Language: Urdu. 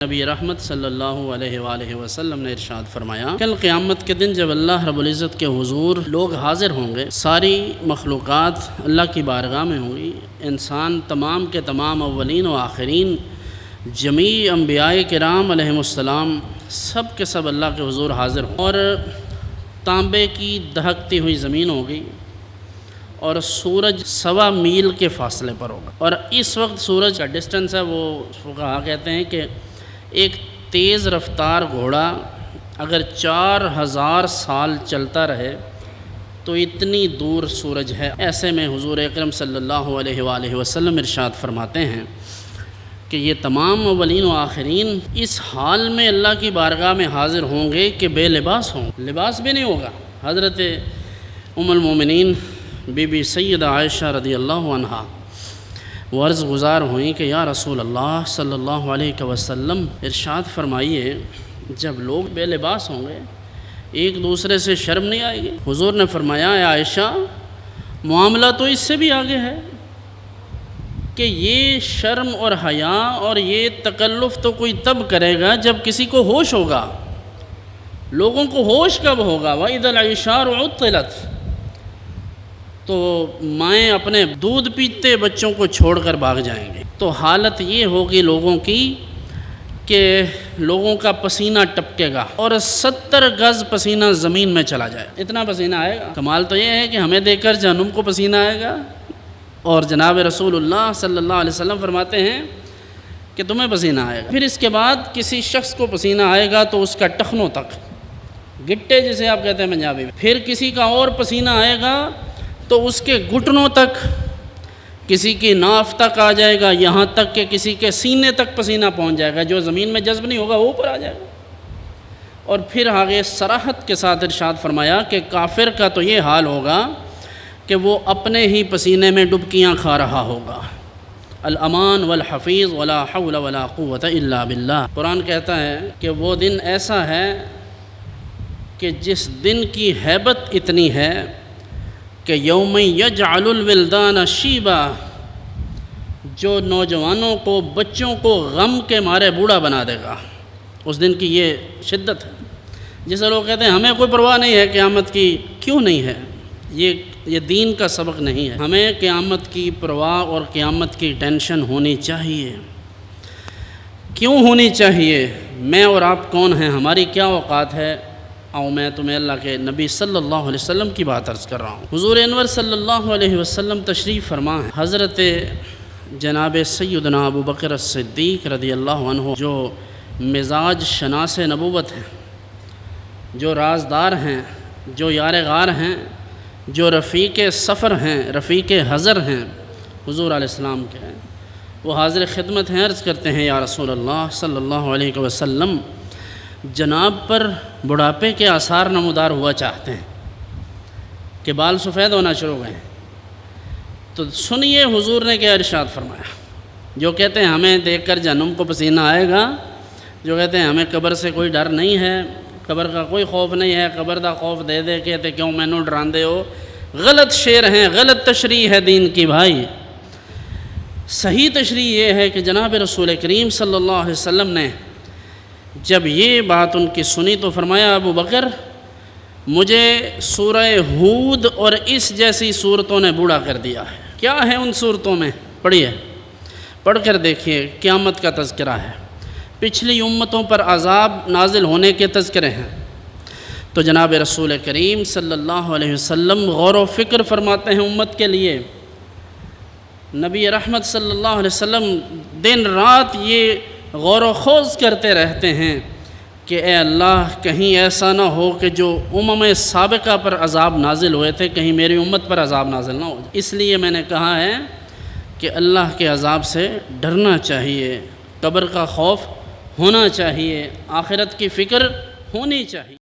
نبی رحمت صلی اللہ علیہ وآلہ وسلم نے ارشاد فرمایا، کل قیامت کے دن جب اللہ رب العزت کے حضور لوگ حاضر ہوں گے، ساری مخلوقات اللہ کی بارگاہ میں ہوں گی، انسان تمام کے تمام اولین و آخرین، جمیع انبیاء کرام علیہم السلام سب کے سب اللہ کے حضور حاضر ہوں، اور تانبے کی دہکتی ہوئی زمین ہوگی اور سورج 1.25 میل کے فاصلے پر ہوگا، اور اس وقت سورج کا ڈسٹنس ہے وہ فقہا کہتے ہیں کہ ایک تیز رفتار گھوڑا اگر 4000 سال چلتا رہے تو اتنی دور سورج ہے۔ ایسے میں حضور اکرم صلی اللہ علیہ وآلہ وسلم ارشاد فرماتے ہیں کہ یہ تمام اولین و آخرین اس حال میں اللہ کی بارگاہ میں حاضر ہوں گے کہ بے لباس ہوں، لباس بھی نہیں ہوگا۔ حضرت ام المومنین بی بی سیدہ عائشہ رضی اللہ عنہا وہ عرض گزار ہوئیں کہ یا رسول اللہ صلی اللہ علیہ وسلم ارشاد فرمائیے، جب لوگ بے لباس ہوں گے ایک دوسرے سے شرم نہیں آئے گی؟ حضور نے فرمایا، اے عائشہ معاملہ تو اس سے بھی آگے ہے کہ یہ شرم اور حیا اور یہ تکلف تو کوئی تب کرے گا جب کسی کو ہوش ہوگا۔ لوگوں کو ہوش کب ہوگا؟ وَإِذَا الْعِشَارُ عُطِّلَتْ، تو مائیں اپنے دودھ پیتے بچوں کو چھوڑ کر بھاگ جائیں گے۔ تو حالت یہ ہوگی لوگوں کی کہ لوگوں کا پسینہ ٹپکے گا اور 70 گز پسینہ زمین میں چلا جائے، اتنا پسینہ آئے گا۔ کمال تو یہ ہے کہ ہمیں دیکھ کر جہنم کو پسینہ آئے گا، اور جناب رسول اللہ صلی اللہ علیہ وسلم فرماتے ہیں کہ تمہیں پسینہ آئے گا۔ پھر اس کے بعد کسی شخص کو پسینہ آئے گا تو اس کا ٹخنوں تک، گٹے جسے آپ کہتے ہیں پنجابی میں۔ پھر کسی کا اور پسینہ آئے گا تو اس کے گھٹنوں تک، کسی کی ناف تک آ جائے گا، یہاں تک کہ کسی کے سینے تک پسینہ پہنچ جائے گا، جو زمین میں جذب نہیں ہوگا وہ اوپر آ جائے گا۔ اور پھر آگے صراحت کے ساتھ ارشاد فرمایا کہ کافر کا تو یہ حال ہوگا کہ وہ اپنے ہی پسینے میں ڈبکیاں کھا رہا ہوگا۔ الامان والحفیظ ولا حول ولا قوت الا باللہ۔ قرآن کہتا ہے کہ وہ دن ایسا ہے کہ جس دن کی ہیبت اتنی ہے کہ یوم یجعل الولدان شیبا، جو نوجوانوں کو، بچوں کو غم کے مارے بوڑھا بنا دے گا، اس دن کی یہ شدت ہے۔ جسے لوگ کہتے ہیں ہمیں کوئی پرواہ نہیں ہے قیامت کی، کیوں نہیں ہے؟ یہ دین کا سبق نہیں ہے۔ ہمیں قیامت کی پرواہ اور قیامت کی ٹینشن ہونی چاہیے۔ کیوں ہونی چاہیے؟ میں اور آپ کون ہیں؟ ہماری کیا اوقات ہے؟ میں تمہیں اللہ کے نبی صلی اللہ علیہ وسلم کی بات عرض کر رہا ہوں۔ حضور انور صلی اللہ علیہ وسلم تشریف فرما ہے۔ حضرت جناب سیدنا ابو بکر الصدیق رضی اللہ عنہ، جو مزاج شناس نبوت ہیں، جو رازدار ہیں، جو یار غار ہیں، جو رفیق سفر ہیں، رفیق حضر ہیں حضور علیہ السلام کے، وہ حاضر خدمت ہیں۔ عرض کرتے ہیں یا رسول اللہ صلی اللہ علیہ وسلم، جناب پر بڑھاپے کے آثار نمودار ہوا چاہتے ہیں کہ بال سفید ہونا شروع ہو گئے ہیں، تو سنیے حضور نے کیا ارشاد فرمایا۔ جو کہتے ہیں ہمیں دیکھ کر جہنم کو پسینہ آئے گا، جو کہتے ہیں ہمیں قبر سے کوئی ڈر نہیں ہے، قبر کا کوئی خوف نہیں ہے، قبر دا خوف دے دے کہتے کیوں مینوں ڈراندے ہو، غلط شعر ہیں، غلط تشریح ہے دین کی بھائی۔ صحیح تشریح یہ ہے کہ جناب رسول کریم صلی اللہ علیہ وسلم نے جب یہ بات ان کی سنی تو فرمایا، ابو بکر مجھے سورہ ہود اور اس جیسی صورتوں نے بوڑھا کر دیا ہے۔ کیا ہے ان صورتوں میں؟ پڑھیے، پڑھ کر دیکھیے، قیامت کا تذکرہ ہے، پچھلی امتوں پر عذاب نازل ہونے کے تذکرے ہیں۔ تو جناب رسول کریم صلی اللہ علیہ وسلم غور و فکر فرماتے ہیں امت کے لیے۔ نبی رحمت صلی اللہ علیہ وسلم دن رات یہ غور و خوض کرتے رہتے ہیں کہ اے اللہ کہیں ایسا نہ ہو کہ جو سابقہ پر عذاب نازل ہوئے تھے کہیں میری امت پر عذاب نازل نہ ہو جائے۔ اس لیے میں نے کہا ہے کہ اللہ کے عذاب سے ڈرنا چاہیے، قبر کا خوف ہونا چاہیے، آخرت کی فکر ہونی چاہیے۔